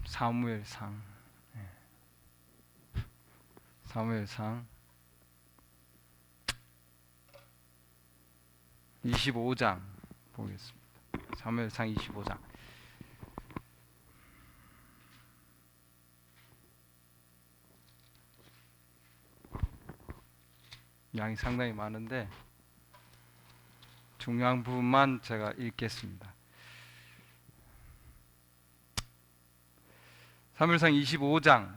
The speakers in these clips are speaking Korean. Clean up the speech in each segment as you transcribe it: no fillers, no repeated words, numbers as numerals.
사무엘상, 사무엘상 25장 보겠습니다. 사무엘상 25장. 양이 상당히 많은데 중요한 부분만 제가 읽겠습니다. 사무엘상 25장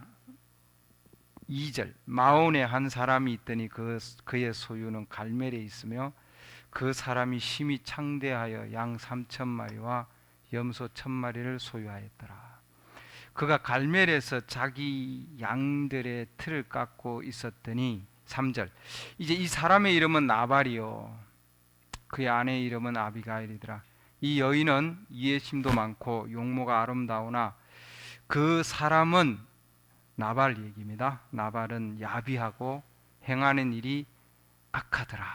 2절. 마온에 한 사람이 있더니 그의 소유는 갈멜에 있으며 그 사람이 심히 창대하여 양 3,000마리와 염소 1,000마리를 소유하였더라. 그가 갈멜에서 자기 양들의 틀을 깎고 있었더니 3절. 이제 이 사람의 이름은 나발이요 그의 아내의 이름은 아비가일이더라. 이 여인은 이해심도 많고 용모가 아름다우나 그 사람은, 나발 얘기입니다. 나발은 야비하고 행하는 일이 악하더라.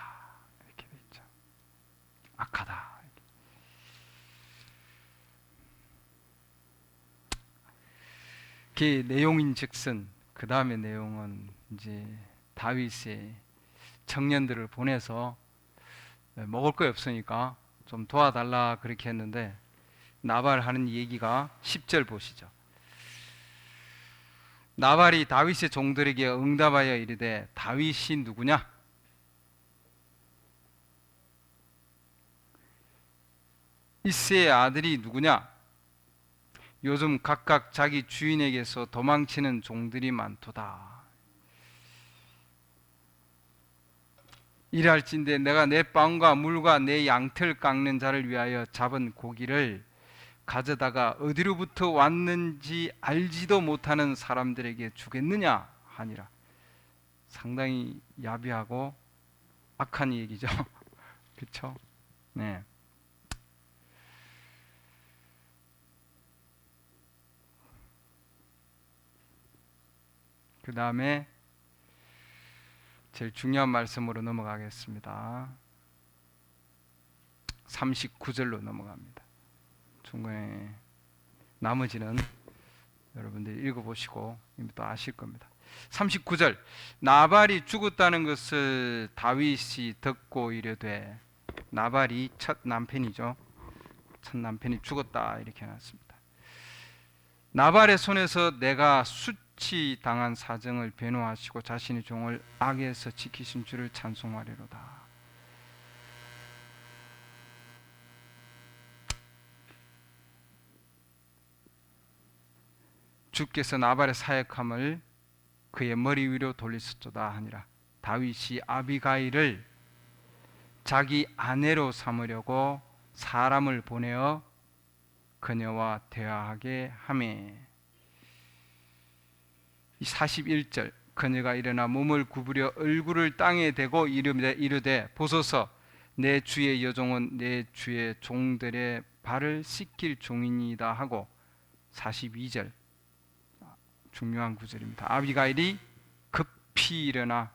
이렇게 되어 있죠. 악하다. 그 내용인즉슨 그 다음에 내용은 이제 다윗의 청년들을 보내서 먹을 거 없으니까 좀 도와달라 그렇게 했는데 나발 하는 얘기가 10절 보시죠. 나발이 다윗의 종들에게 응답하여 이르되 다윗이 누구냐? 이새의 아들이 누구냐? 요즘 각각 자기 주인에게서 도망치는 종들이 많도다. 이랄진대 내가 내 빵과 물과 내 양털 깎는 자를 위하여 잡은 고기를 가져다가 어디로부터 왔는지 알지도 못하는 사람들에게 주겠느냐 하니라. 상당히 야비하고 악한 얘기죠. 그렇죠? 네. 그 다음에 제일 중요한 말씀으로 넘어가겠습니다. 39절로 넘어갑니다. 중간에 나머지는 여러분들이 읽어보시고 이미 또 아실 겁니다. 39절. 나발이 죽었다는 것을 다윗이 듣고 이르되, 나발이 첫 남편이죠. 첫 남편이 죽었다 이렇게 해놨습니다. 나발의 손에서 내가 수치당한 사정을 변호하시고 자신의 종을 악에서 지키신 주를 찬송하리로다. 주께서 나발의 사역함을 그의 머리 위로 돌리셨도다 하니라. 다윗이 아비가일을 자기 아내로 삼으려고 사람을 보내어 그녀와 대화하게 하매. 41절. 그녀가 일어나 몸을 구부려 얼굴을 땅에 대고 이르되 보소서 내 주의 여종은 내 주의 종들의 발을 씻길 종이니이다 하고. 42절. 중요한 구절입니다. 아비가일이 급히 일어나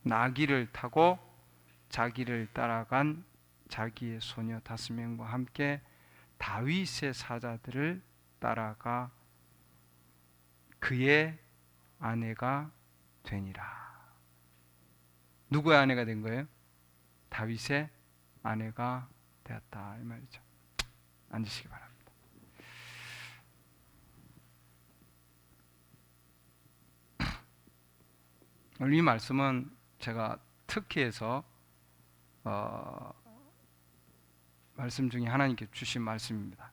나귀를 타고 자기를 따라간 자기의 소녀 5명과 함께 다윗의 사자들을 따라가 그의 아내가 되니라. 누구의 아내가 된 거예요? 다윗의 아내가 되었다 이 말이죠. 앉으시기 바랍니다. 오늘 이 말씀은 제가 특히해서 말씀 중에 하나님께 주신 말씀입니다.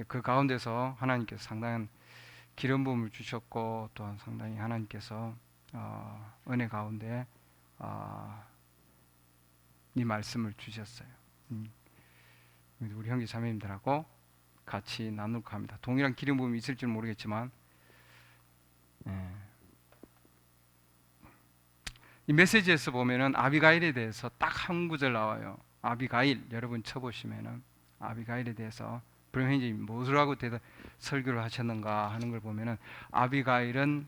그 가운데서 하나님께서 상당한 기름 부음을 주셨고 또한 상당히 하나님께서 은혜 가운데 이 말씀을 주셨어요. 우리 형제 자매님들하고 같이 나눌까 합니다. 동일한 기름 부음이 있을지 모르겠지만 이 메시지에서 보면은 아비가일에 대해서 딱 한 구절 나와요. 아비가일, 여러분 쳐보시면은 아비가일에 대해서 브레멘이 무엇을 하고 설교를 하셨는가 하는 걸 보면은 아비가일은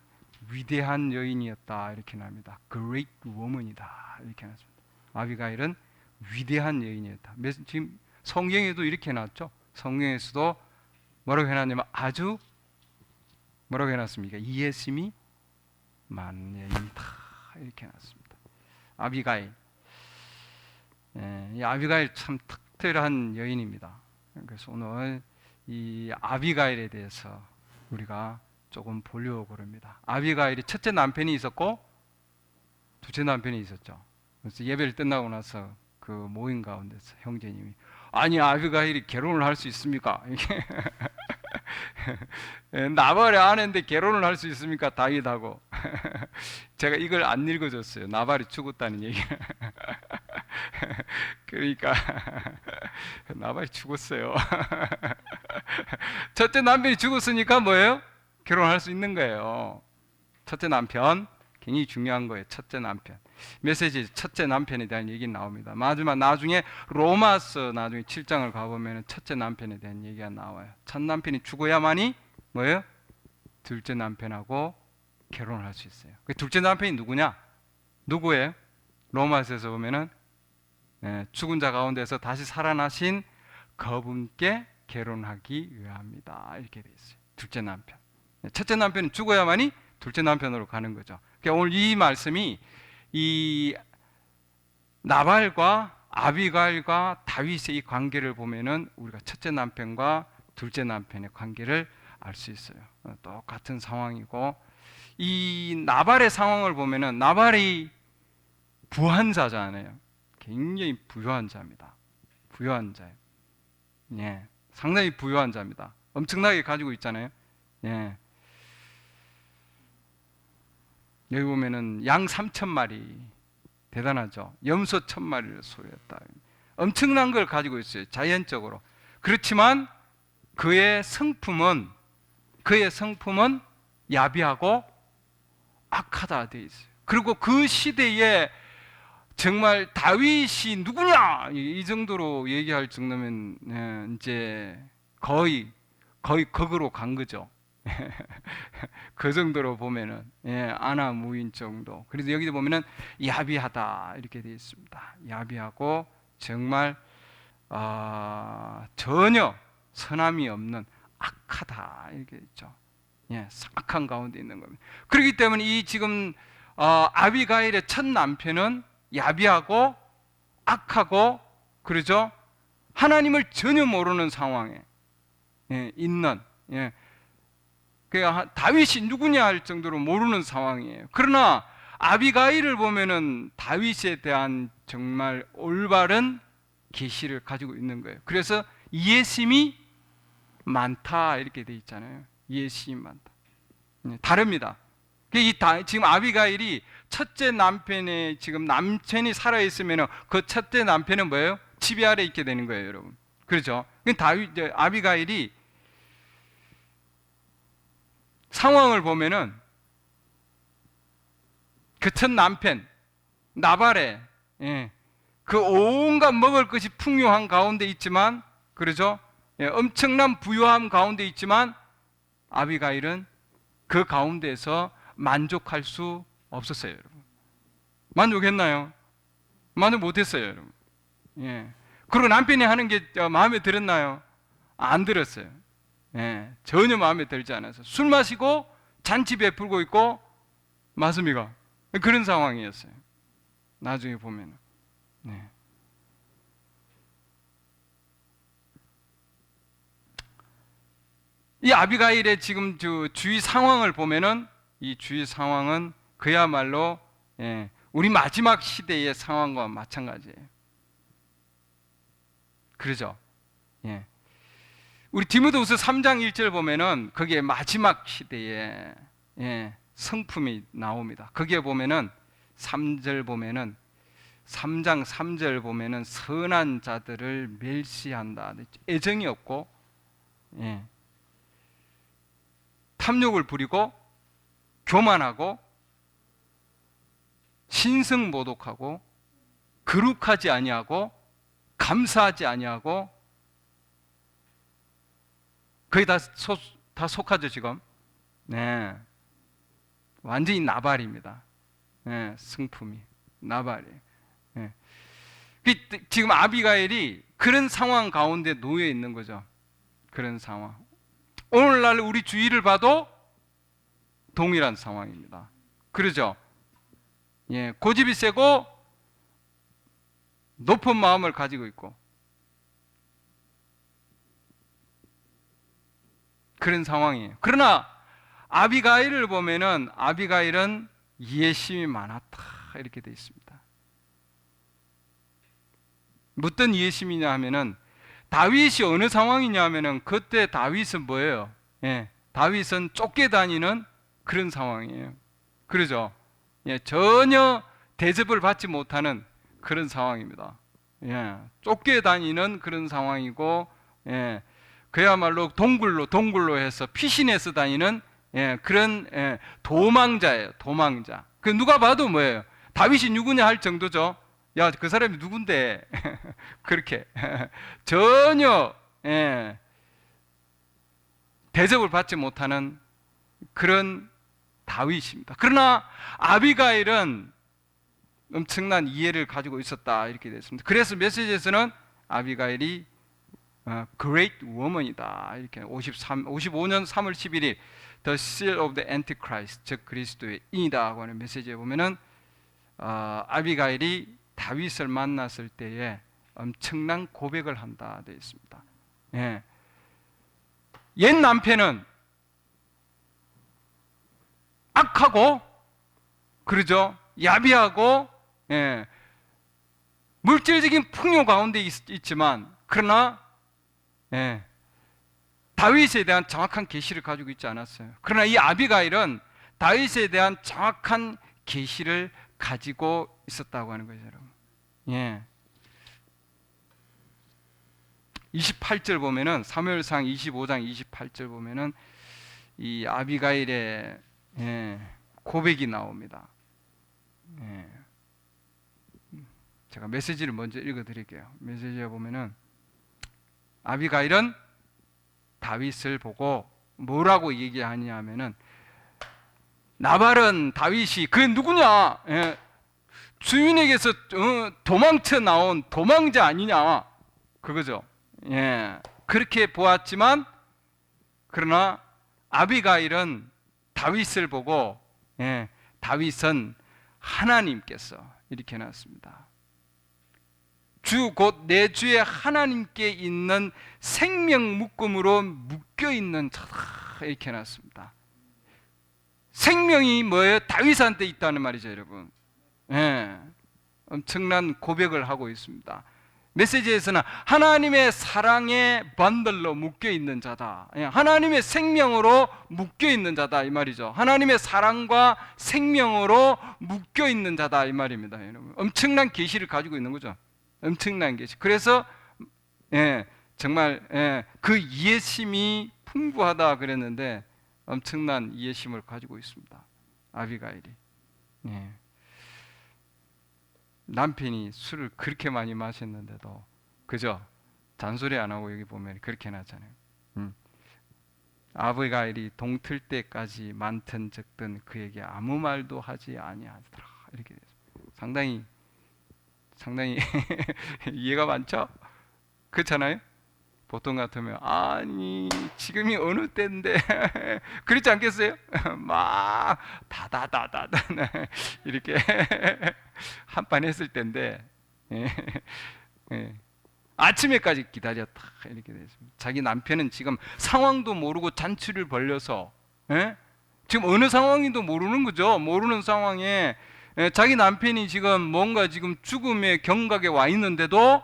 위대한 여인이었다 이렇게 나옵니다. Great woman이다 이렇게 나왔습니다. 아비가일은 위대한 여인이었다. 지금 성경에도 이렇게 나왔죠. 성경에서도 뭐라고 해놨냐면 아주 뭐라고 해놨습니까? 이해심이 많은 여인이다 이렇게 해놨습니다. 아비가일. 이 아비가일 참 특별한 여인입니다. 그래서 오늘 이 아비가일에 대해서 우리가 조금 보려고 합니다. 아비가일이 첫째 남편이 있었고 둘째 남편이 있었죠. 그래서 예배를 끝나고 나서 그 모임 가운데서 형제님이 아니 아비가일이 결혼을 할 수 있습니까? 이렇게 나발의 아내인데 결혼을 할 수 있습니까? 다윗하고 제가 이걸 안 읽어줬어요. 나발이 죽었다는 얘기를. 그러니까 나발이 죽었어요. 첫째 남편이 죽었으니까 뭐예요? 결혼할 수 있는 거예요. 첫째 남편 굉장히 중요한 거예요. 첫째 남편. 메시지 첫째 남편에 대한 얘기 나옵니다. 마지막 나중에 로마서 나중에 7장을 가보면 첫째 남편에 대한 얘기가 나와요. 첫 남편이 죽어야만이 뭐예요? 둘째 남편하고 결혼을 할 수 있어요. 그 둘째 남편이 누구냐? 누구예요? 로마서에서 보면은 죽은 자 가운데서 다시 살아나신 그분께 결혼하기 위함이다 이렇게 돼 있어요. 둘째 남편. 첫째 남편은 죽어야만이 둘째 남편으로 가는 거죠. 그러니까 오늘 이 말씀이 이 나발과 아비가일과 다윗의 이 관계를 보면은 우리가 첫째 남편과 둘째 남편의 관계를 알 수 있어요. 똑같은 상황이고 이 나발의 상황을 보면은 나발이 부한 자잖아요. 굉장히 부유한 자입니다. 부유한 자예요. 예, 상당히 부유한 자입니다. 엄청나게 가지고 있잖아요. 예. 여기 보면은 양 3,000마리 대단하죠. 염소 1,000마리를 소유했다. 엄청난 걸 가지고 있어요. 자연적으로. 그렇지만 그의 성품은 야비하고 악하다 되어 있어요. 그리고 그 시대에 정말 다윗이 누구냐 이 정도로 얘기할 정도면 이제 거의 극으로 간 거죠. 그 정도로 보면은 아나무인 정도. 그래서 여기도 보면은 야비하다 이렇게 되어 있습니다. 야비하고 정말 전혀 선함이 없는 악하다 이렇게 있죠. 악한 가운데 있는 겁니다. 그렇기 때문에 이 지금 아비가일의 첫 남편은 야비하고 악하고 그러죠. 하나님을 전혀 모르는 상황에 있는 다윗이 누구냐 할 정도로 모르는 상황이에요. 그러나 아비가일을 보면은 다윗에 대한 정말 올바른 계시를 가지고 있는 거예요. 그래서 이해심이 많다 이렇게 돼 있잖아요. 이해심이 많다. 다릅니다. 지금 아비가일이 첫째 남편의 지금 남편이 살아 있으면은 그 첫째 남편은 뭐예요? 지배 아래 있게 되는 거예요, 여러분. 그렇죠? 아비가일이 상황을 보면은 그 첫 남편 나발의 그 온갖 먹을 것이 풍요한 가운데 있지만 그러죠? 엄청난 부유함 가운데 있지만 아비가일은 그 가운데서 만족할 수 없었어요, 여러분. 만족했나요? 만족 못했어요, 여러분. 그리고 남편이 하는 게 마음에 들었나요? 안 들었어요. 전혀 마음에 들지 않아서 술 마시고 잔치 베풀고 있고 맞습니까? 그런 상황이었어요. 나중에 보면 이 아비가일의 지금 주위 상황을 보면은 이 주위 상황은 그야말로 우리 마지막 시대의 상황과 마찬가지예요. 그러죠? 우리 디모데후서 3장 1절 보면은 거기에 마지막 시대에 성품이 나옵니다. 거기에 보면은 3절 보면은 3장 3절 보면은 선한 자들을 멸시한다. 애정이 없고 탐욕을 부리고 교만하고 신성모독하고 거룩하지 아니하고 감사하지 아니하고 거의 다 속하죠 지금. 완전히 나발입니다. 성품이 나발이에요. 지금 아비가일이 그런 상황 가운데 놓여 있는 거죠. 그런 상황. 오늘날 우리 주위를 봐도 동일한 상황입니다. 그러죠? 예, 고집이 세고 높은 마음을 가지고 있고 그런 상황이에요. 그러나 아비가일을 보면은 아비가일은 이해심이 많았다 이렇게 되어 있습니다. 어떤 이해심이냐 하면은 다윗이 어느 상황이냐 하면은 그때 다윗은 뭐예요? 예, 다윗은 쫓겨다니는 그런 상황이에요. 그러죠? 예, 전혀 대접을 받지 못하는 그런 상황입니다. 예, 쫓겨다니는 그런 상황이고, 예, 그야말로 동굴로 해서 피신해서 다니는 예, 그런 예, 도망자예요. 도망자. 그 누가 봐도 뭐예요? 다윗이 누구냐 할 정도죠. 야, 그 사람이 누군데? 그렇게 전혀 예, 대접을 받지 못하는 그런 다윗입니다. 그러나 아비가일은 엄청난 이해를 가지고 있었다 이렇게 됐습니다. 그래서 메시지에서는 아비가일이 great woman이다 이렇게 55년 3월 11일 The Seal of the Antichrist 즉 그리스도의 인이다고 하는 메시지에 보면은 아비가일이 다윗을 만났을 때에 엄청난 고백을 한다 되어 있습니다. 예. 옛 남편은 악하고 그러죠. 야비하고 예. 물질적인 풍요 가운데 있지만 그러나 예. 다윗에 대한 정확한 계시를 가지고 있지 않았어요. 그러나 이 아비가일은 다윗에 대한 정확한 계시를 가지고 있었다고 하는 거죠, 여러분. 예. 28절 보면은 사무엘상 25장 28절 보면은 이 아비가일의 예, 고백이 나옵니다. 예. 제가 메시지를 먼저 읽어드릴게요. 메시지에 보면은 아비가일은 다윗을 보고 뭐라고 얘기하냐면은 나발은 다윗이 그 누구냐? 예. 주인에게서 도망쳐 나온 도망자 아니냐? 그거죠. 예. 그렇게 보았지만 그러나 아비가일은 다윗을 보고 예. 다윗은 하나님께서 이렇게 해놨습니다. 주 곧 내 주의 하나님께 있는 생명 묶음으로 묶여 있는 자다 이렇게 해놨습니다. 생명이 뭐예요? 다윗한테 있다는 말이죠, 여러분. 예, 엄청난 고백을 하고 있습니다. 메시지에서는 하나님의 사랑의 번들로 묶여 있는 자다. 예, 하나님의 생명으로 묶여 있는 자다 이 말이죠. 하나님의 사랑과 생명으로 묶여 있는 자다 이 말입니다, 여러분. 엄청난 계시를 가지고 있는 거죠. 엄청난 계시. 그래서 예, 정말 예, 그 이해심이 풍부하다 그랬는데 엄청난 이해심을 가지고 있습니다. 아비가일이. 예. 남편이 술을 그렇게 많이 마셨는데도 그죠? 잔소리 안 하고 여기 보면 그렇게 해놨잖아요. 아비가일이 동틀 때까지 많든 적든 그에게 아무 말도 하지 아니하더라 이렇게 됐습니다. 상당히 이해가 많죠? 그렇잖아요? 보통 같으면 아니 지금이 어느 때인데 그렇지 않겠어요? 막 다다다다다 이렇게 한판 했을 때인데 아침에까지 기다렸다 이렇게 됐습니다. 자기 남편은 지금 상황도 모르고 잔치를 벌려서 지금 어느 상황인도 모르는 거죠. 모르는 상황에 자기 남편이 지금 뭔가 지금 죽음의 경각에 와 있는데도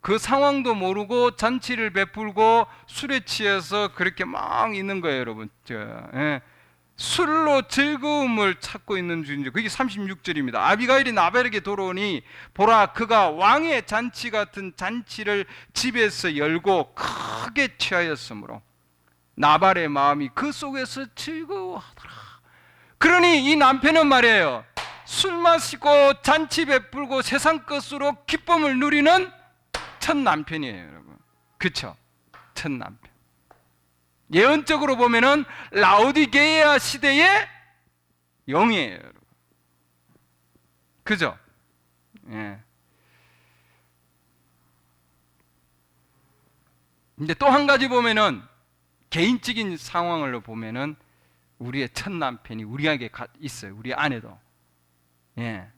그 상황도 모르고 잔치를 베풀고 술에 취해서 그렇게 막 있는 거예요, 여러분. 술로 즐거움을 찾고 있는 중이죠. 그게 36절입니다. 아비가일이 나발에게 돌아오니 보라 그가 왕의 잔치 같은 잔치를 집에서 열고 크게 취하였으므로 나발의 마음이 그 속에서 즐거워하더라. 그러니 이 남편은 말이에요. 술 마시고 잔치 베풀고 세상 것으로 기쁨을 누리는 첫 남편이에요, 여러분. 그렇죠? 첫 남편. 예언적으로 보면은 라오디게아 시대의 영이에요, 여러분. 그죠? 예. 근데 또 한 가지 보면은 개인적인 상황으로 보면은 우리의 첫 남편이 우리에게 있어요. 우리 아내도. 예.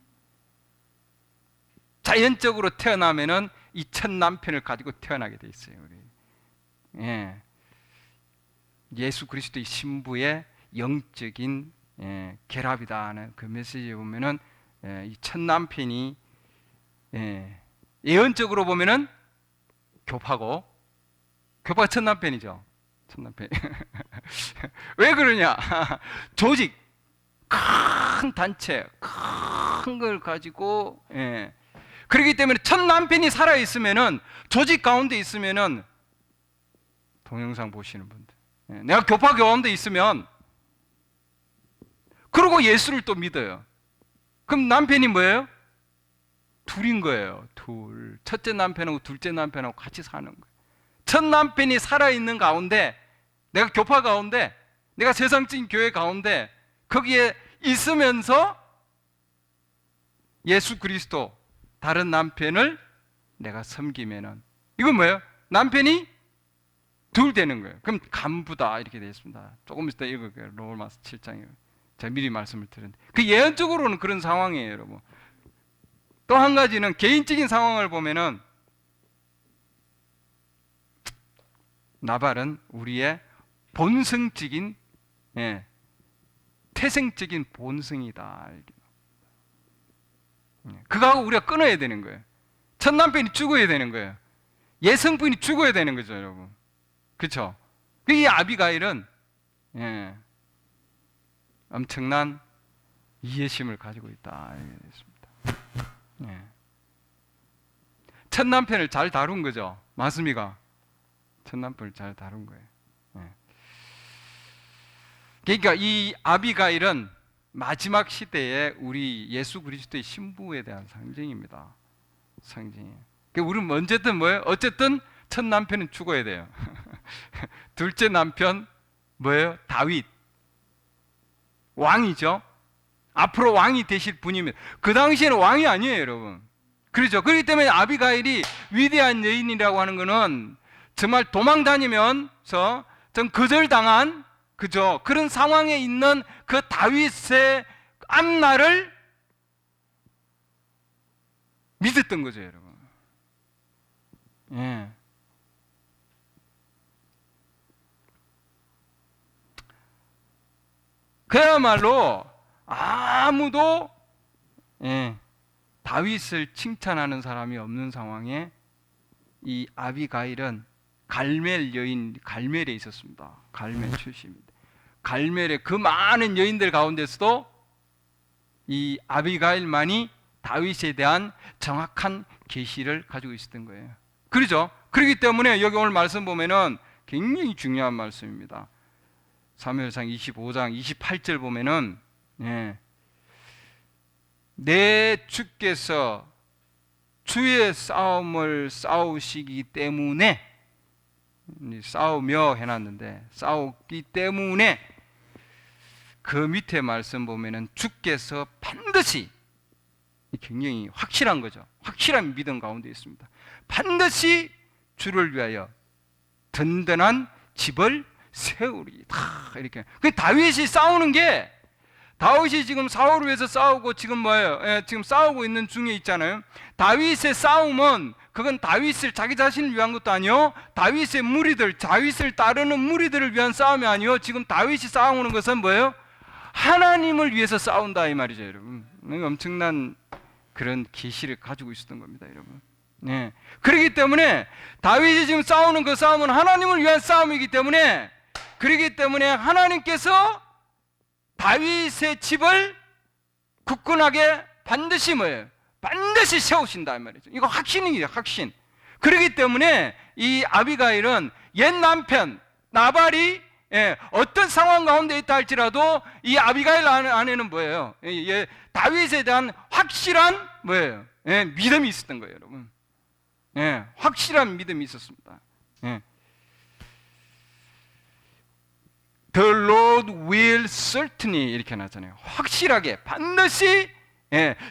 자연적으로 태어나면은 이 첫 남편을 가지고 태어나게 돼 있어요. 우리. 예. 예수 그리스도의 신부의 영적인 결합이다 하는 그 메시지에 보면은 이 첫 남편이 예언적으로 보면은 교파가 첫 남편이죠. 첫 남편. 왜 그러냐? 조직, 큰 단체, 큰 걸 가지고 그렇기 때문에 첫 남편이 살아 있으면은 조직 가운데 있으면은 동영상 보시는 분들, 내가 교파 가운데 있으면 그러고 예수를 또 믿어요. 그럼 남편이 뭐예요? 둘인 거예요. 둘. 첫째 남편하고 둘째 남편하고 같이 사는 거예요. 첫 남편이 살아있는 가운데, 내가 교파 가운데, 내가 세상적인 교회 가운데 거기에 있으면서 예수 그리스도 다른 남편을 내가 섬기면은 이건 뭐예요? 남편이 둘 되는 거예요. 그럼 간부다 이렇게 되어 있습니다. 조금 있다 읽을게요. 로마서 7장이에요. 제가 미리 말씀을 드렸는데 그 예언적으로는 그런 상황이에요, 여러분. 또 한 가지는 개인적인 상황을 보면은 나발은 우리의 본성적인 태생적인 본성이다. 그거하고 우리가 끊어야 되는 거예요. 첫 남편이 죽어야 되는 거예요. 예성분이 죽어야 되는 거죠, 여러분. 그렇죠? 이 아비가일은 엄청난 이해심을 가지고 있다. 첫 남편을 잘 다룬 거죠. 맞습니까? 첫 남편을 잘 다룬 거예요. 그러니까 이 아비가일은 마지막 시대에 우리 예수 그리스도의 신부에 대한 상징입니다. 상징이에요. 그러니까 우리는 언제든 뭐예요? 어쨌든 첫 남편은 죽어야 돼요. 둘째 남편 뭐예요? 다윗. 왕이죠. 앞으로 왕이 되실 분이면 그 당시에는 왕이 아니에요, 여러분. 그렇죠. 그렇기 때문에 아비가일이 위대한 여인이라고 하는 것은 정말 도망 다니면서 좀 거절당한 그죠? 그런 상황에 있는 그 다윗의 앞날을 믿었던 거죠, 여러분. 예. 그야말로 아무도 다윗을 칭찬하는 사람이 없는 상황에 이 아비가일은 갈멜 여인, 갈멜에 있었습니다. 갈멜 출신입니다. 갈멜의 그 많은 여인들 가운데서도 이 아비가일만이 다윗에 대한 정확한 계시를 가지고 있었던 거예요. 그렇죠? 그렇기 때문에 여기 오늘 말씀 보면은 굉장히 중요한 말씀입니다. 사무엘상 25장 28절 보면은 내 주께서 주의 싸움을 싸우시기 때문에 싸우며 해놨는데 싸우기 때문에 그 밑에 말씀 보면은 주께서 반드시 굉장히 확실한 거죠. 확실한 믿음 가운데 있습니다. 반드시 주를 위하여 든든한 집을 세우리. 다 이렇게. 그 다윗이 싸우는 게 다윗이 지금 사울을 위해서 싸우고 지금 뭐예요? 지금 싸우고 있는 중에 있잖아요. 다윗의 싸움은 그건 다윗을 자기 자신을 위한 것도 아니요. 다윗의 무리들, 다윗을 따르는 무리들을 위한 싸움이 아니요. 지금 다윗이 싸우는 것은 뭐예요? 하나님을 위해서 싸운다 이 말이죠, 여러분. 엄청난 그런 계시를 가지고 있었던 겁니다, 여러분. 네. 그렇기 때문에 다윗이 지금 싸우는 그 싸움은 하나님을 위한 싸움이기 때문에 그렇기 때문에 하나님께서 다윗의 집을 굳건하게 반드시 뭐예요? 반드시 세우신다 이 말이죠. 이거 확신이에요, 확신. 그렇기 때문에 이 아비가일은 옛 남편 나발이 어떤 상황 가운데 있다 할지라도 이 아비가일 안에는 뭐예요? 다윗에 대한 확실한 뭐예요? 믿음이 있었던 거예요, 여러분. 확실한 믿음이 있었습니다. The Lord will certainly 이렇게 나잖아요. 확실하게 반드시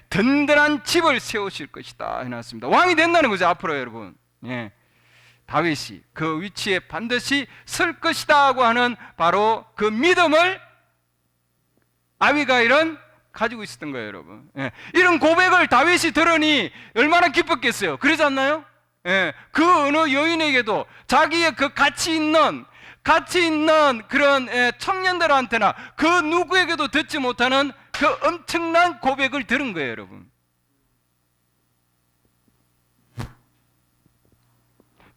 든든한 집을 세우실 것이다 해놨습니다. 왕이 된다는 거죠, 앞으로 여러분. 다윗이 그 위치에 반드시 설 것이다 고 하는 바로 그 믿음을 아비가일은 가지고 있었던 거예요, 여러분. 예. 이런 고백을 다윗이 들으니 얼마나 기뻤겠어요. 그러지 않나요? 예. 그 어느 여인에게도 자기의 그 가치 있는 그런 청년들한테나 그 누구에게도 듣지 못하는 그 엄청난 고백을 들은 거예요, 여러분.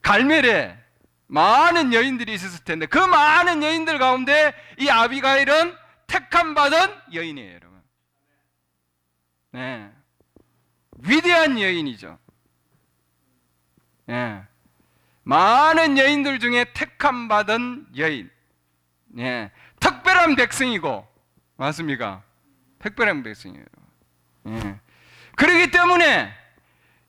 갈멜에 많은 여인들이 있었을 텐데 그 많은 여인들 가운데 이 아비가일은 택함 받은 여인이에요, 여러분. 네. 위대한 여인이죠. 네. 많은 여인들 중에 택함 받은 여인. 네. 특별한 백성이고, 맞습니까? 특별한 백성이에요. 네. 그렇기 때문에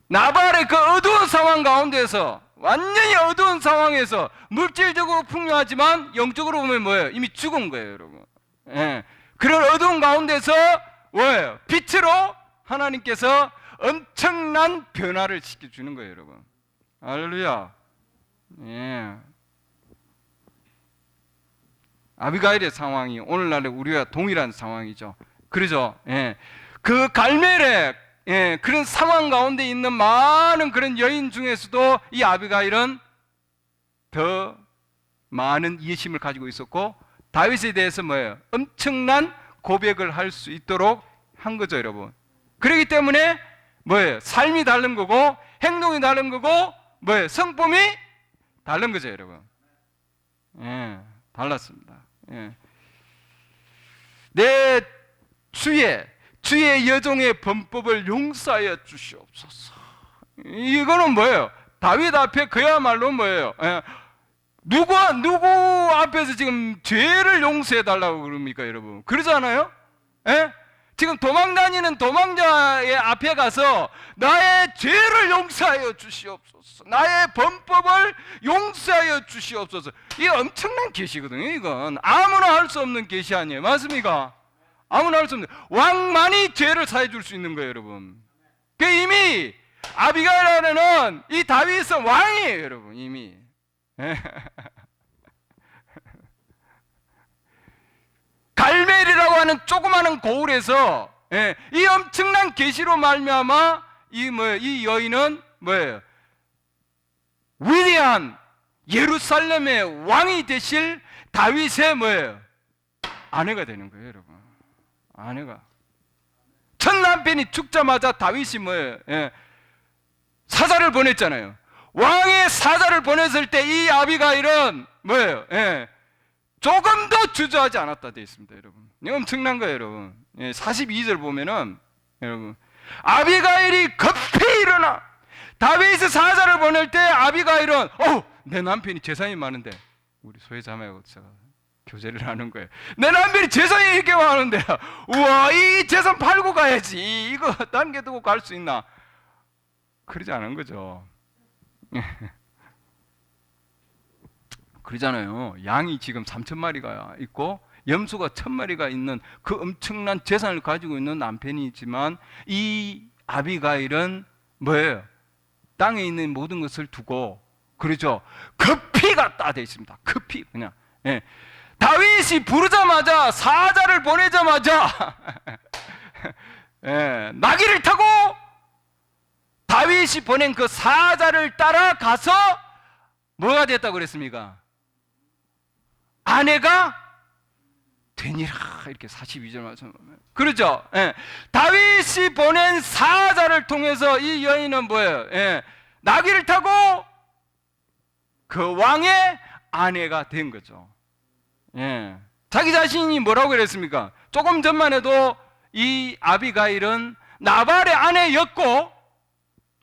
나발의 그 어두운 상황 가운데서, 완전히 어두운 상황에서 물질적으로 풍요하지만 영적으로 보면 뭐예요? 이미 죽은 거예요, 여러분. 예. 그런 어두운 가운데서 뭐예요? 빛으로 하나님께서 엄청난 변화를 시켜주는 거예요, 여러분. 할렐루야. 예. 아비가일의 상황이 오늘날의 우리와 동일한 상황이죠. 그러죠. 예. 그 갈멜의 그런 상황 가운데 있는 많은 그런 여인 중에서도 이 아비가일은 더 많은 이해심을 가지고 있었고 다윗에 대해서 뭐예요? 엄청난 고백을 할 수 있도록 한 거죠, 여러분. 그렇기 때문에 뭐예요? 삶이 다른 거고 행동이 다른 거고 뭐예요? 성품이 다른 거죠, 여러분. 예, 달랐습니다. 예. 내 주의 여종의 범법을 용서하여 주시옵소서. 이거는 뭐예요? 다윗 앞에 그야말로 뭐예요? 예. 누구 앞에서 지금 죄를 용서해 달라고 그럽니까, 여러분? 그러잖아요? 예? 지금 도망다니는 도망자의 앞에 가서 나의 죄를 용서하여 주시옵소서, 나의 범법을 용서하여 주시옵소서. 이게 엄청난 계시거든요. 이건 아무나 할 수 없는 계시 아니에요. 맞습니까? 아무나 할 수 없는, 왕만이 죄를 사해 줄 수 있는 거예요, 여러분. 그 이미 아비가일은 이 다윗은 왕이에요, 여러분. 이미. 갈멜이라고 하는 조그마한 고을에서 이 엄청난 계시로 말미암아 이 여인은 뭐예요? 위대한 예루살렘의 왕이 되실 다윗의 뭐예요? 아내가 되는 거예요, 여러분. 아내가. 첫 남편이 죽자마자 다윗이 뭐예요? 사자를 보냈잖아요. 왕의 사자를 보냈을 때 이 아비가일은 뭐예요? 조금도 주저하지 않았다 되어 있습니다, 여러분. 이거 엄청난 거예요, 여러분. 42절 보면은 여러분, 아비가일이 급히 일어나 다윗의 사자를 보낼 때 아비가일은 내 남편이 재산이 많은데, 우리 소외자매하고 제가 교제를 하는 거예요. 내 남편이 재산이 이렇게 많은데, 우와, 이 재산 팔고 가야지. 이거 딴 게 두고 갈 수 있나? 그러지 않은 거죠. 그러잖아요. 양이 지금 3,000마리가 있고 염소가 1,000마리가 있는 그 엄청난 재산을 가지고 있는 남편이지만 이 아비가일은 뭐예요? 땅에 있는 모든 것을 두고, 그렇죠? 급히 갔다 돼 있습니다. 급히 그냥. 다윗이 부르자마자, 사자를 보내자마자 나귀를 타고 다윗이 보낸 그 사자를 따라가서 뭐가 됐다고 그랬습니까? 아내가 되니라. 이렇게 42절 말씀하면 그렇죠? 다윗이 보낸 사자를 통해서 이 여인은 뭐예요? 나귀를 타고 그 왕의 아내가 된 거죠. 자기 자신이 뭐라고 그랬습니까? 조금 전만 해도 이 아비가일은 나발의 아내였고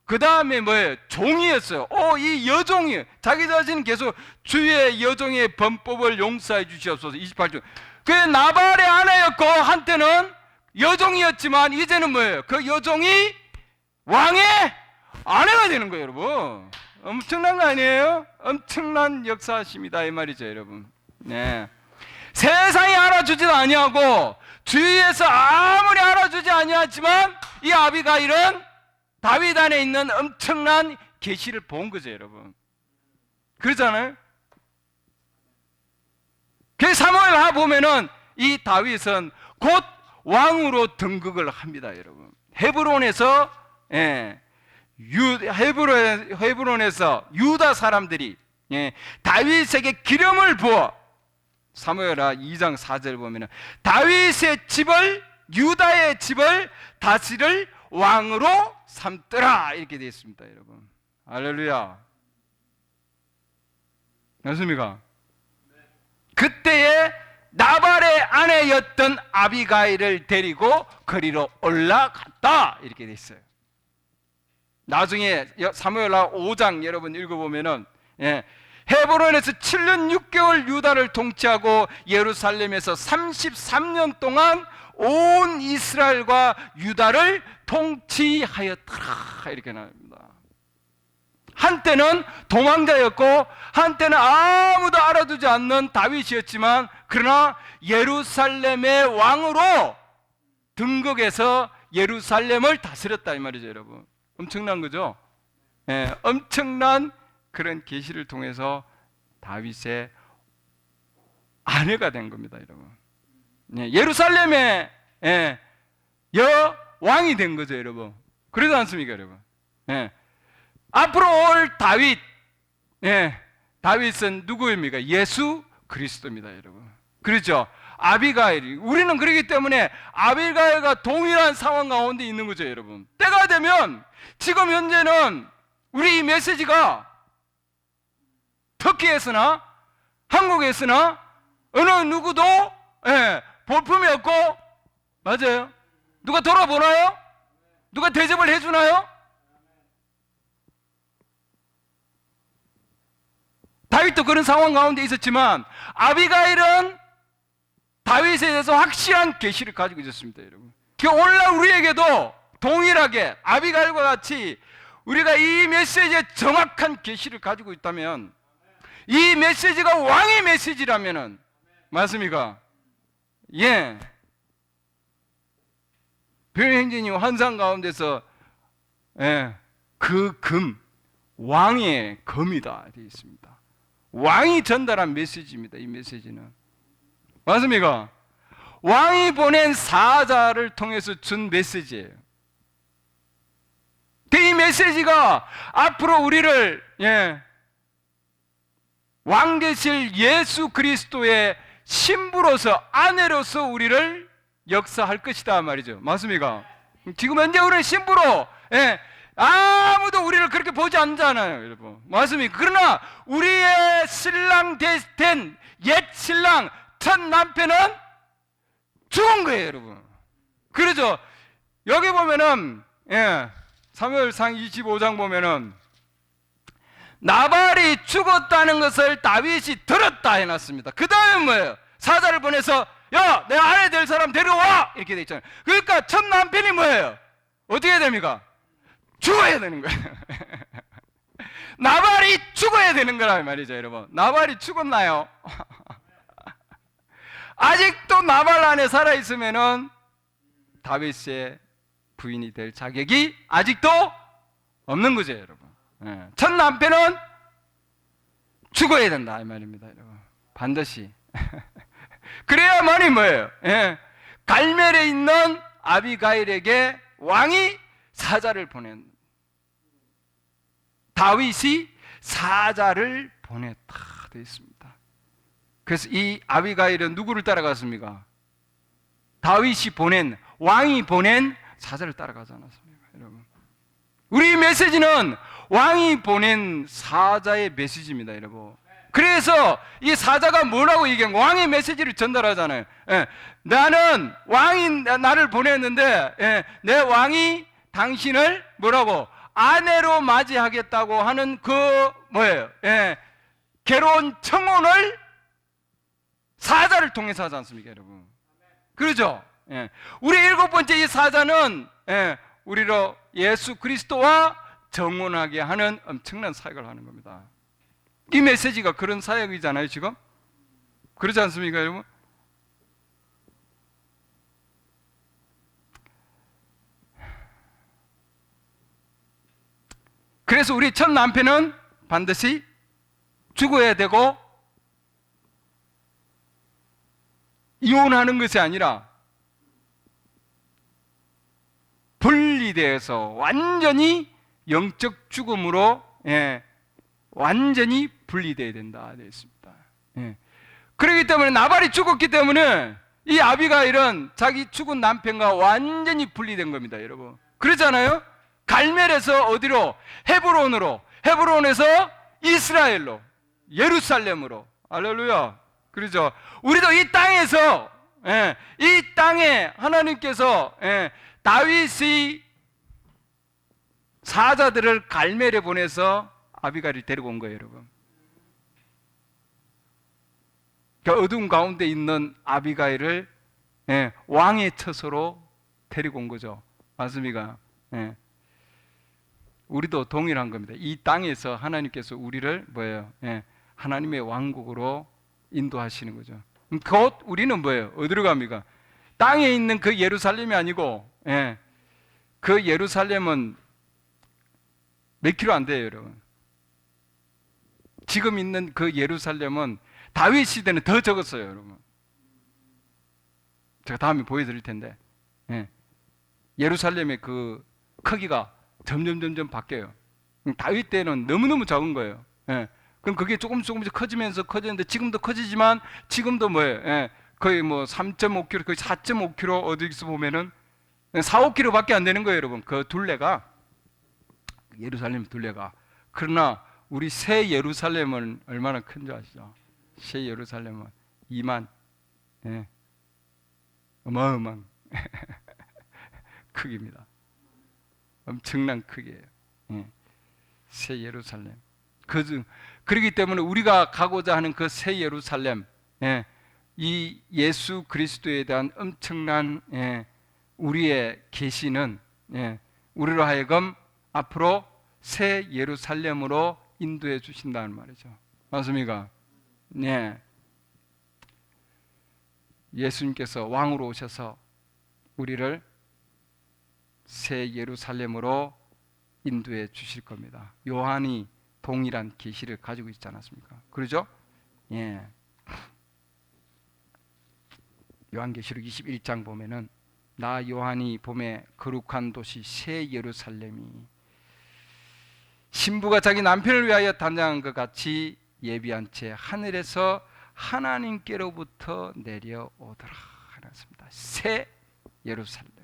그 다음에 뭐예요? 종이었어요. 이 여종이, 자기 자신은 계속 주의 여종의 범법을 용서해 주시옵소서. 28절. 그 나발의 아내였고 한때는 여종이었지만 이제는 뭐예요? 그 여종이 왕의 아내가 되는 거예요, 여러분. 엄청난 거 아니에요? 엄청난 역사심이다 이 말이죠, 여러분. 세상이 알아주지도 아니하고 주위에서 아무리 알아주지 아니하지만 이 아비가일은 다윗 안에 있는 엄청난 계시를 본 거죠, 여러분. 그러잖아요. 그 사무엘하 보면은 이 다윗은 곧 왕으로 등극을 합니다, 여러분. 헤브론에서 헤브론에서 유다 사람들이 다윗에게 기름을 부어, 사무엘하 2장 4절 보면은 다윗의 집을, 유다의 집을 다스릴 왕으로 삼더라 이렇게 되어 있습니다, 여러분. 할렐루야. 맞습니까? 그때에 나발의 아내였던 아비가일을 데리고 거리로 올라갔다 이렇게 돼 있어요. 나중에 사무엘하 5장 여러분 읽어보면은 헤브론에서 7년 6개월 유다를 통치하고 예루살렘에서 33년 동안 온 이스라엘과 유다를 통치하였더라 이렇게 나옵니다. 한때는 도망자였고 한때는 아무도 알아두지 않는 다윗이었지만, 그러나 예루살렘의 왕으로 등극해서 예루살렘을 다스렸다 이 말이죠, 여러분. 엄청난 거죠? 엄청난 그런 계시를 통해서 다윗의 아내가 된 겁니다, 여러분. 예루살렘의 여왕이 된 거죠, 여러분. 그러지 않습니까, 여러분? 앞으로 올 다윗, 다윗은 누구입니까? 예수 그리스도입니다, 여러분. 그렇죠? 아비가일이, 우리는 그렇기 때문에 아비가일과 동일한 상황 가운데 있는 거죠, 여러분. 때가 되면, 지금 현재는 우리 이 메시지가 터키에서나 한국에서나 어느 누구도 볼품이 없고, 맞아요. 누가 돌아보나요? 누가 대접을 해주나요? 다윗도 그런 상황 가운데 있었지만 아비가일은 다윗에 대해서 확실한 계시를 가지고 있었습니다, 여러분. 오늘날 우리에게도 동일하게 아비가일과 같이 우리가 이 메시지에 정확한 계시를 가지고 있다면, 이 메시지가 왕의 메시지라면은, 맞습니까? 변행진이 환상 가운데서 그 금, 왕의 금이다 되어 있습니다. 왕이 전달한 메시지입니다, 이 메시지는. 맞습니까? 왕이 보낸 사자를 통해서 준 메시지예요. 이 메시지가 앞으로 우리를 왕 되실 예수 그리스도의 신부로서, 아내로서 우리를 역사할 것이다 말이죠. 맞습니까? 지금 현재 우리는 신부로 아무도 우리를 그렇게 보지 않잖아요, 여러분. 맞습니까? 그러나 우리의 신랑 된 옛 신랑, 첫 남편은 죽은 거예요, 여러분. 그러죠? 여기 보면은 사무엘상 25장 보면은 나발이 죽었다는 것을 다윗이 들었다 해놨습니다. 그 다음에 뭐예요? 사자를 보내서 야, 내 아내 될 사람 데려와 이렇게 돼 있잖아요. 그러니까 첫 남편이 뭐예요? 어떻게 해야 됩니까? 죽어야 되는 거예요. 나발이 죽어야 되는 거라 말이죠, 여러분. 나발이 죽었나요? 아직도 나발 안에 살아있으면은 다윗의 부인이 될 자격이 아직도 없는 거죠, 여러분. 첫 남편은 죽어야 된다 이 말입니다, 여러분. 반드시. 그래야만이 뭐예요? 갈멜에 있는 아비가일에게 왕이 사자를 보낸, 다윗이 사자를 보냈다 되어 있습니다. 그래서 이 아비가일은 누구를 따라갔습니까? 다윗이 보낸, 왕이 보낸 사자를 따라가지 않았습니까, 여러분? 우리 메시지는 왕이 보낸 사자의 메시지입니다, 여러분. 그래서 이 사자가 뭐라고 얘기한, 왕의 메시지를 전달하잖아요. 나는 왕이 나를 보냈는데 내 왕이 당신을 뭐라고 아내로 맞이하겠다고 하는 그 뭐예요? 괴로운 청혼을 사자를 통해서 하지 않습니까, 여러분? 그렇죠? 우리 7번째 이 사자는 우리로 예수 그리스도와 정혼하게 하는 엄청난 사역을 하는 겁니다. 이 메시지가 그런 사역이잖아요, 지금? 그렇지 않습니까, 여러분? 그래서 우리 첫 남편은 반드시 죽어야 되고 이혼하는 것이 아니라 분리되어서 완전히 영적 죽음으로 완전히 분리되어야 된다 되어 있습니다. 그렇기 때문에 나발이 죽었기 때문에 이 아비가일은 자기 죽은 남편과 완전히 분리된 겁니다, 여러분. 그렇잖아요? 갈멜에서 어디로? 헤브론으로, 헤브론에서 이스라엘로, 예루살렘으로. 할렐루야. 그렇죠? 우리도 이 땅에서, 이 땅에 하나님께서 다윗의 사자들을 갈멜에 보내서 아비가일을 데리고 온 거예요, 여러분. 그 어두운 가운데 있는 아비가일을 왕의 처소로 데리고 온 거죠. 맞습니까? 우리도 동일한 겁니다. 이 땅에서 하나님께서 우리를 뭐예요? 하나님의 왕국으로 인도하시는 거죠. 곧 우리는 뭐예요? 어디로 갑니까? 땅에 있는 그 예루살렘이 아니고 그 예루살렘은 몇 킬로 안 돼요, 여러분. 지금 있는 그 예루살렘은 다윗 시대는 더 적었어요, 여러분. 제가 다음에 보여드릴 텐데 예루살렘의 그 크기가 점점 바뀌어요. 다윗 때는 너무너무 작은 거예요. 그럼 그게 조금씩 커지는데 지금도 커지지만 지금도 뭐예요? 거의 뭐 3.5km, 거의 4.5km 어디서 보면은 4, 5km밖에 안 되는 거예요, 여러분. 그 둘레가, 예루살렘 둘레가. 그러나 우리 새 예루살렘은 얼마나 큰 줄 아시죠? 새 예루살렘은 2만, 어마어마한 크기입니다. 엄청난 크기예요. 새 예루살렘. 그렇기 때문에 우리가 가고자 하는 그 새 예루살렘, 이 예수 그리스도에 대한 엄청난 우리의 계시는 우리로 하여금 앞으로 새 예루살렘으로 인도해 주신다는 말이죠. 맞습니까? 네. 예수님께서 왕으로 오셔서 우리를 새 예루살렘으로 인도해 주실 겁니다. 요한이 동일한 계시를 가지고 있지 않았습니까? 그러죠? 예. 요한계시록 21장 보면은 나 요한이 봄에 거룩한 도시 새 예루살렘이 신부가 자기 남편을 위하여 단장한 것 같이 예비한 채 하늘에서 하나님께로부터 내려오더라 하였습니다. 새 예루살렘.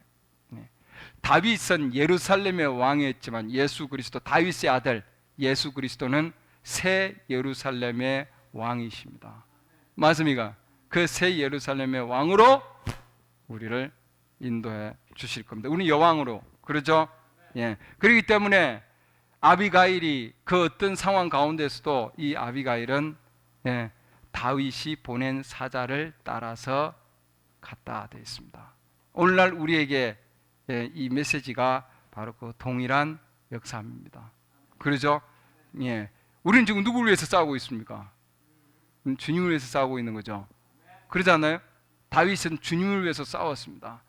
다윗은 예루살렘의 왕이었지만 예수 그리스도, 다윗의 아들 예수 그리스도는 새 예루살렘의 왕이십니다. 맞습니까? 그 새 예루살렘의 왕으로 우리를 인도해 주실 겁니다. 우리는 여왕으로. 그렇죠? 예. 그렇기 때문에 아비가일이 그 어떤 상황 가운데서도 이 아비가일은 다윗이 보낸 사자를 따라서 갔다 되어 있습니다. 오늘날 우리에게 이 메시지가 바로 그 동일한 역사입니다. 그렇죠? 예. 우리는 지금 누구를 위해서 싸우고 있습니까? 주님을 위해서 싸우고 있는 거죠. 그러지 않아요? 다윗은 주님을 위해서 싸웠습니다.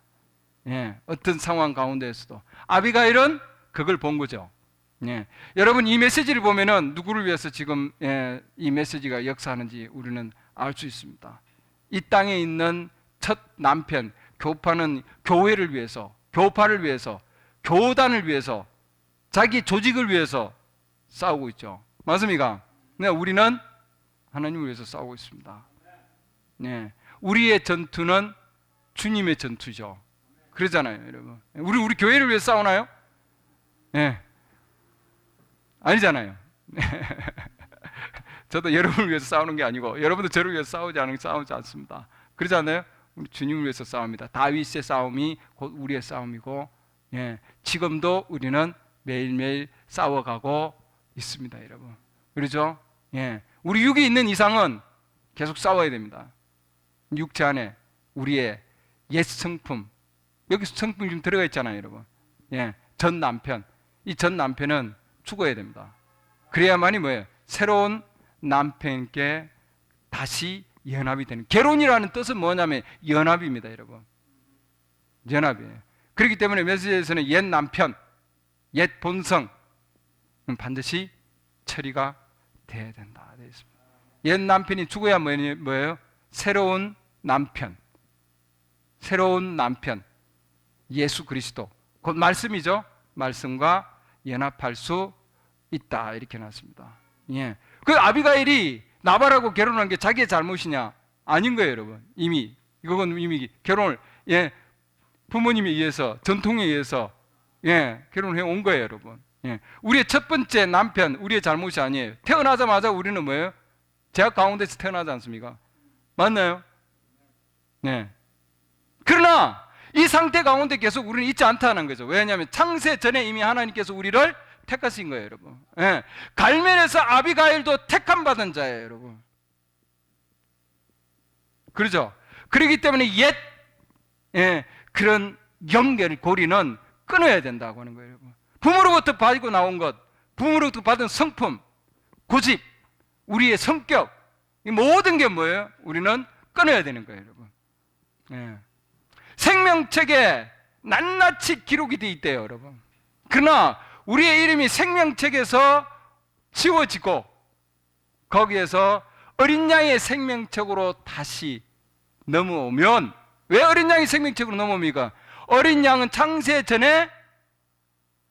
예. 어떤 상황 가운데에서도. 아비가일은 그걸 본 거죠. 예. 여러분 이 메시지를 보면은 누구를 위해서 지금 이 메시지가 역사하는지 우리는 알 수 있습니다. 이 땅에 있는 첫 남편, 교파는 교회를 위해서, 교파를 위해서, 교단을 위해서, 자기 조직을 위해서 싸우고 있죠. 맞습니까? 네, 우리는 하나님을 위해서 싸우고 있습니다. 네, 우리의 전투는 주님의 전투죠. 그러잖아요, 여러분. 우리 교회를 위해서 싸우나요? 네, 아니잖아요. 저도 여러분을 위해서 싸우는 게 아니고 여러분도 저를 위해서 싸우지 않습니다. 그러지 않아요? 우리 주님을 위해서 싸웁니다. 다윗의 싸움이 곧 우리의 싸움이고, 지금도 우리는 매일매일 싸워가고 있습니다, 여러분. 그렇죠? 우리 육이 있는 이상은 계속 싸워야 됩니다. 육체 안에 우리의 옛 성품, 여기 성품이 좀 들어가 있잖아요, 여러분. 전 남편, 이 전 남편은 죽어야 됩니다. 그래야만이 뭐예요? 새로운 남편께 다시 연합이 되는. 결혼이라는 뜻은 뭐냐면 연합입니다, 여러분. 연합이에요. 그렇기 때문에 메시지에서는 옛 남편, 옛 본성 반드시 처리가 돼야 된다 되어 있습니다. 옛 남편이 죽어야 뭐예요? 새로운 남편. 새로운 남편. 예수 그리스도. 곧 말씀이죠. 말씀과 연합할 수 있다. 이렇게 놨습니다. 예. 그 아비가일이 나발하고 결혼한 게 자기의 잘못이냐? 아닌 거예요, 여러분. 이건 이미 결혼을, 예, 부모님에 의해서, 전통에 의해서, 예, 결혼을 해 온 거예요, 여러분. 예. 우리의 첫 번째 남편, 우리의 잘못이 아니에요. 태어나자마자 우리는 뭐예요? 제약 가운데서 태어나지 않습니까? 맞나요? 네. 그러나 이 상태 가운데 계속 우리는 있지 않다는 거죠. 왜냐하면 창세 전에 이미 하나님께서 우리를 택하신 거예요, 여러분. 예. 갈멜에서 아비가일도 택함 받은 자예요, 여러분. 그렇죠? 그렇기 때문에 예, 그런 연결 고리는 끊어야 된다고 하는 거예요, 여러분. 부모로부터 받고 나온 것, 부모로부터 받은 성품, 고집, 우리의 성격, 이 모든 게 뭐예요? 우리는 끊어야 되는 거예요, 여러분. 예. 생명책에 낱낱이 기록이 되어 있대요, 여러분. 그러나 우리의 이름이 생명책에서 지워지고 거기에서 어린 양의 생명책으로 다시 넘어오면, 왜 어린 양이 생명책으로 넘어옵니까? 어린 양은 창세 전에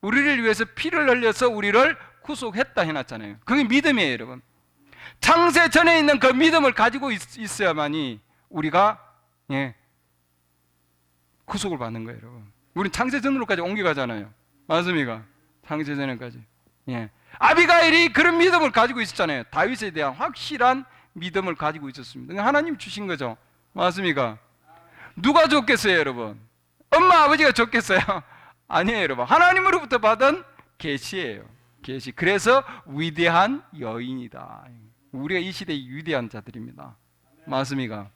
우리를 위해서 피를 흘려서 우리를 구속했다 해놨잖아요. 그게 믿음이에요, 여러분. 창세 전에 있는 그 믿음을 가지고 있어야만이 우리가, 예, 구속을 받는 거예요, 여러분. 우리는 창세 전으로까지 옮겨가잖아요. 맞습니까? 창세 전에까지. 예. 아비가일이 그런 믿음을 가지고 있었잖아요. 다윗에 대한 확실한 믿음을 가지고 있었습니다. 하나님 주신 거죠. 맞습니까? 누가 줬겠어요, 여러분? 엄마 아버지가 줬겠어요? 아니에요, 여러분. 하나님으로부터 받은 계시예요. 계시. 그래서 위대한 여인이다. 우리가 이 시대의 위대한 자들입니다. 맞습니까?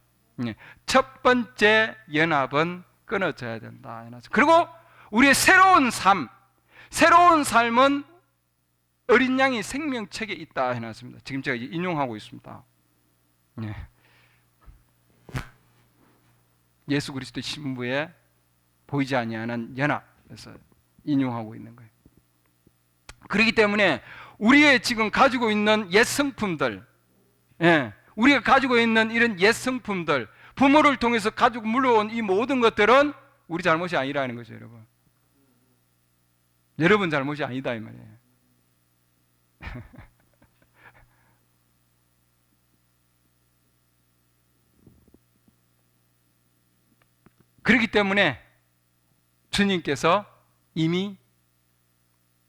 예. 첫 번째 연합은 끊어져야 된다. 그리고 우리의 새로운 삶은 어린 양이 생명책에 있다 해놨습니다. 지금 제가 인용하고 있습니다. 예. 예수 그리스도의 신부에 보이지 아니하는 연합에서 인용하고 있는 거예요. 그렇기 때문에 우리의 지금 가지고 있는 옛 성품들, 예, 우리가 가지고 있는 이런 옛 성품들, 부모를 통해서 가지고 물려온 이 모든 것들은 우리 잘못이 아니라는 거죠, 여러분. 여러분 잘못이 아니다 이 말이에요. 그렇기 때문에 주님께서 이미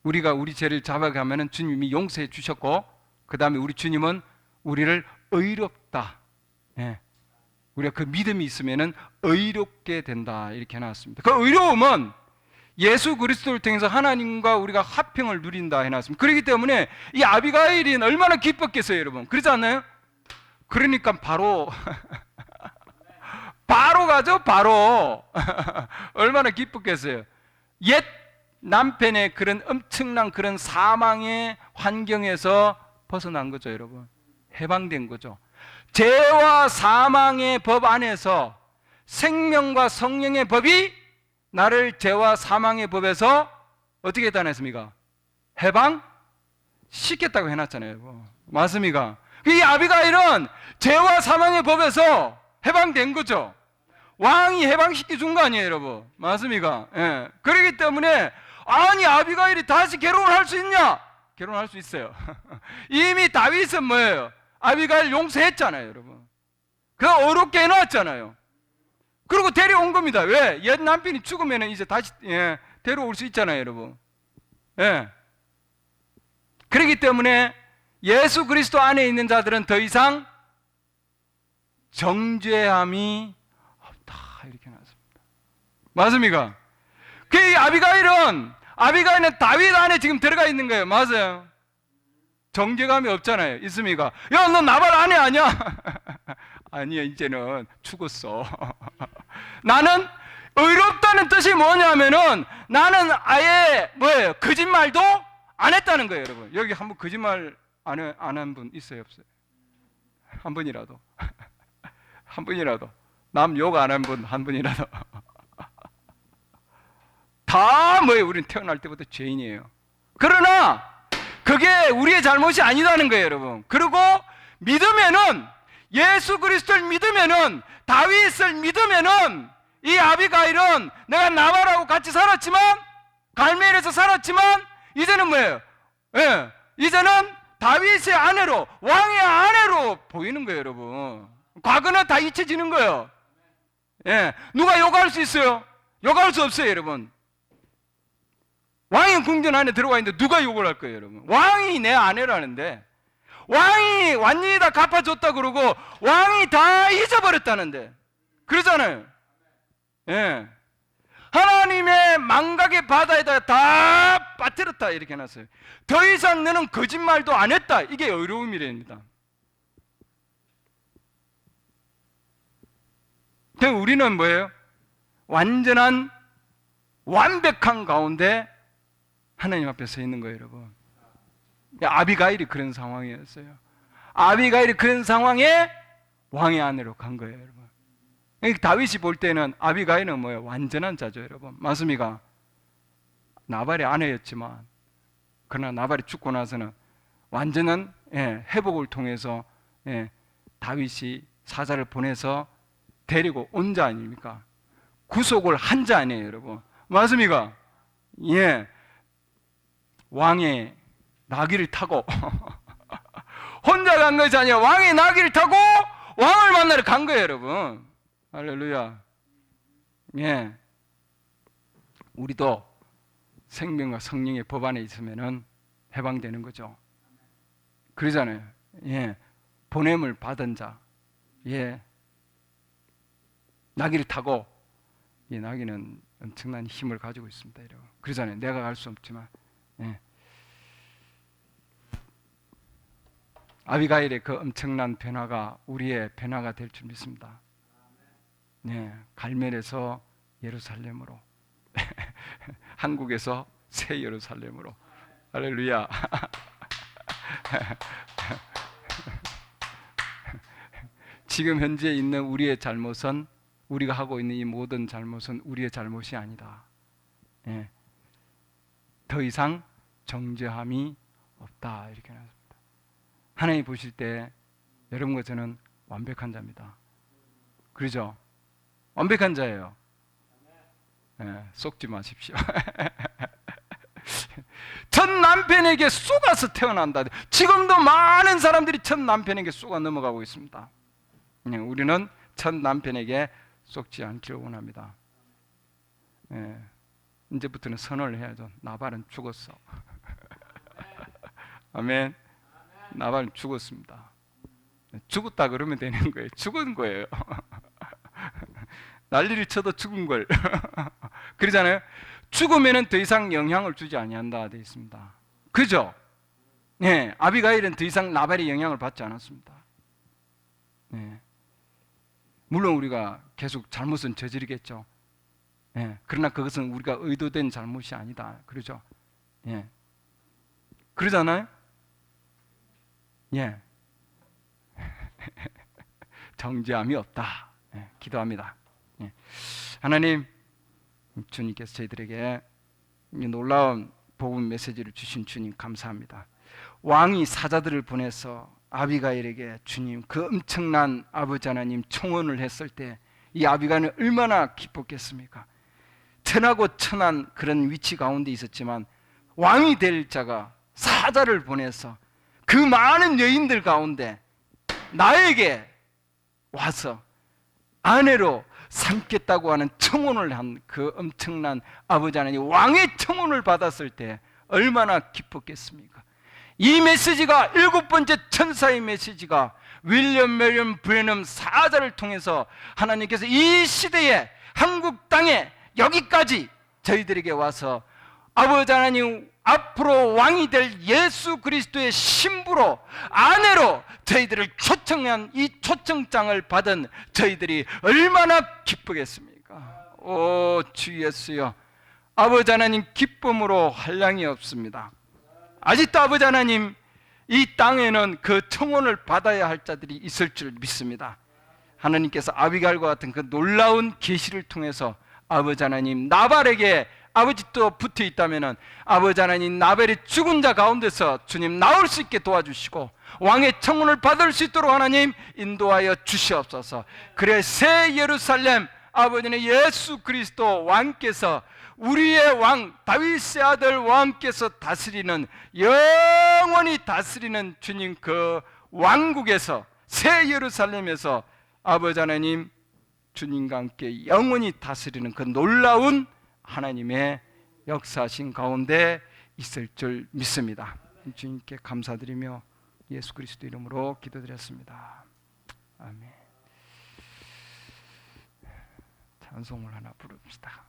우리가 우리 죄를 잡아가면은 주님이 용서해 주셨고, 그 다음에 우리 주님은 우리를 의롭다. 예. 우리가 그 믿음이 있으면은 의롭게 된다. 이렇게 해놨습니다. 그 의로움은 예수 그리스도를 통해서 하나님과 우리가 화평을 누린다 해놨습니다. 그렇기 때문에 이 아비가일이 얼마나 기뻤겠어요, 여러분. 그렇지 않나요? 그러니까 바로 가죠, 바로. 얼마나 기뻤겠어요. 옛 남편의 그런 엄청난 그런 사망의 환경에서 벗어난 거죠, 여러분. 해방된 거죠. 죄와 사망의 법 안에서 생명과 성령의 법이 나를 죄와 사망의 법에서 어떻게 해냈습니까? 해방시켰다고 해놨잖아요, 여러분. 맞습니까? 이 아비가일은 죄와 사망의 법에서 해방된 거죠. 왕이 해방시켜 준 거 아니에요, 여러분. 맞습니까? 예. 그렇기 때문에 아니 아비가일이 다시 결혼을 할 수 있냐? 결혼할 수 있어요. 이미 다윗은 뭐예요? 아비가일 용서했잖아요, 여러분. 그 어렵게 해놨잖아요. 그리고 데려온 겁니다. 왜? 옛 남편이 죽으면 이제 다시, 예, 데려올 수 있잖아요, 여러분. 예. 그렇기 때문에 예수 그리스도 안에 있는 자들은 더 이상 정죄함이 없다. 이렇게 나왔습니다. 맞습니까? 그 아비가일은 다윗 안에 지금 들어가 있는 거예요. 맞아요. 정죄감이 없잖아요. 있습니까? 야, 너 나발 아내 아니야? 아니야, 이제는 죽었어. 나는 의롭다는 뜻이 뭐냐면은 나는 아예 뭐예요? 거짓말도 안 했다는 거예요, 여러분. 여기 한번 거짓말 안 한 분 있어요, 없어요? 한 분이라도. 한 분이라도. 남 욕 안 한 분 한 분이라도. 다 뭐예요? 우리는 태어날 때부터 죄인이에요. 그러나 그게 우리의 잘못이 아니다는 거예요, 여러분. 그리고 믿으면은, 예수 그리스도를 믿으면은, 다윗을 믿으면은, 이 아비가일은 내가 나발하고 같이 살았지만, 갈멜에서 살았지만, 이제는 뭐예요? 예, 이제는 다윗의 아내로, 왕의 아내로 보이는 거예요, 여러분. 과거는 다 잊혀지는 거예요. 예, 누가 욕할 수 있어요? 욕할 수 없어요, 여러분. 왕이 궁전 안에 들어와 있는데 누가 욕을 할 거예요, 여러분? 왕이 내 아내라는데, 왕이 완전히 다 갚아줬다 그러고 왕이 다 잊어버렸다는데, 그러잖아요. 예, 하나님의 망각의 바다에다 다 빠뜨렸다 이렇게 해놨어요. 더 이상 너는 거짓말도 안 했다, 이게 어려움이랍니다. 우리는 뭐예요? 완전한 완벽한 가운데 하나님 앞에 서 있는 거예요, 여러분. 아비가일이 그런 상황이었어요. 아비가일이 그런 상황에 왕의 아내로 간 거예요, 여러분. 다윗이 볼 때는 아비가일은 뭐예요? 완전한 자죠, 여러분. 맞습니까? 나발의 아내였지만, 그러나 나발이 죽고 나서는 완전한 회복을 통해서 다윗이 사자를 보내서 데리고 온 자 아닙니까? 구속을 한 자 아니에요, 여러분. 맞습니까? 예. 왕의 나귀를 타고 혼자 간 것이 아니라 왕의 나귀를 타고 왕을 만나러 간 거예요, 여러분. 할렐루야. 예. 우리도 생명과 성령의 법 안에 있으면은 해방되는 거죠. 그러잖아요. 예. 보냄을 받은 자. 예. 나귀를 타고, 이 나귀는 엄청난 힘을 가지고 있습니다, 여러분. 그러잖아요. 내가 갈 수 없지만. 예. 아비가일의 그 엄청난 변화가 우리의 변화가 될 줄 믿습니다. 네, 갈멜에서 예루살렘으로, 한국에서 새 예루살렘으로. 할렐루야. 지금 현재 있는 우리의 잘못은, 우리가 하고 있는 이 모든 잘못은 우리의 잘못이 아니다. 예. 더 이상 정죄함이 없다, 이렇게 나왔습니다. 하나님 보실 때 여러분과 저는 완벽한 자입니다. 그러죠? 완벽한 자예요. 예, 속지 마십시오. 첫 남편에게 쏘가서 태어난다. 지금도 많은 사람들이 첫 남편에게 쏘가 넘어가고 있습니다. 우리는 첫 남편에게 쏘지 않기를 원합니다. 예, 이제부터는 선언을 해야죠. 나발은 죽었어. 아멘. 나발은 죽었습니다. 죽었다 그러면 되는 거예요. 죽은 거예요. 난리를 쳐도 죽은 걸. 그러잖아요. 죽으면은 더 이상 영향을 주지 아니한다 되어 있습니다. 그죠? 네, 아비가일은 더 이상 나발의 영향을 받지 않았습니다. 네. 물론 우리가 계속 잘못은 저지르겠죠. 네. 그러나 그것은 우리가 의도된 잘못이 아니다. 그러죠? 예. 그러잖아요? 예. 정죄함이 없다. 예. 기도합니다. 예. 하나님, 주님께서 저희들에게 이 놀라운 복음 메시지를 주신 주님 감사합니다. 왕이 사자들을 보내서 아비가일에게 주님 그 엄청난 아버지 하나님 청혼을 했을 때 이 아비가일은 얼마나 기뻤겠습니까? 천하고 천한 그런 위치 가운데 있었지만 왕이 될 자가 사자를 보내서 그 많은 여인들 가운데 나에게 와서 아내로 삼겠다고 하는 청혼을 한 그 엄청난 아버지 하나님 왕의 청혼을 받았을 때 얼마나 기뻤겠습니까? 이 메시지가 일곱 번째 천사의 메시지가 윌리엄 메리엄 브레넘 사자를 통해서 하나님께서 이 시대에 한국 땅에 여기까지 저희들에게 와서 아버지 하나님 앞으로 왕이 될 예수 그리스도의 신부로 아내로 저희들을 초청한 이 초청장을 받은 저희들이 얼마나 기쁘겠습니까? 오 주 예수여, 아버지 하나님 기쁨으로 한량이 없습니다. 아직도 아버지 하나님 이 땅에는 그 청혼을 받아야 할 자들이 있을 줄 믿습니다. 하나님께서 아비갈과 같은 그 놀라운 계시를 통해서 아버지 하나님 나발에게 아버지 또 붙어 있다면은 아버지 하나님 나벨의 죽은 자 가운데서 주님 나올 수 있게 도와주시고 왕의 청혼을 받을 수 있도록 하나님 인도하여 주시옵소서. 그래 새 예루살렘 아버지는 예수 그리스도 왕께서 우리의 왕 다윗의 아들 왕께서 다스리는 영원히 다스리는 주님 그 왕국에서 새 예루살렘에서 아버지 하나님 주님과 함께 영원히 다스리는 그 놀라운 하나님의 역사하신 가운데 있을 줄 믿습니다. 주님께 감사드리며 예수 그리스도 이름으로 기도드렸습니다. 아멘. 찬송을 하나 부릅시다.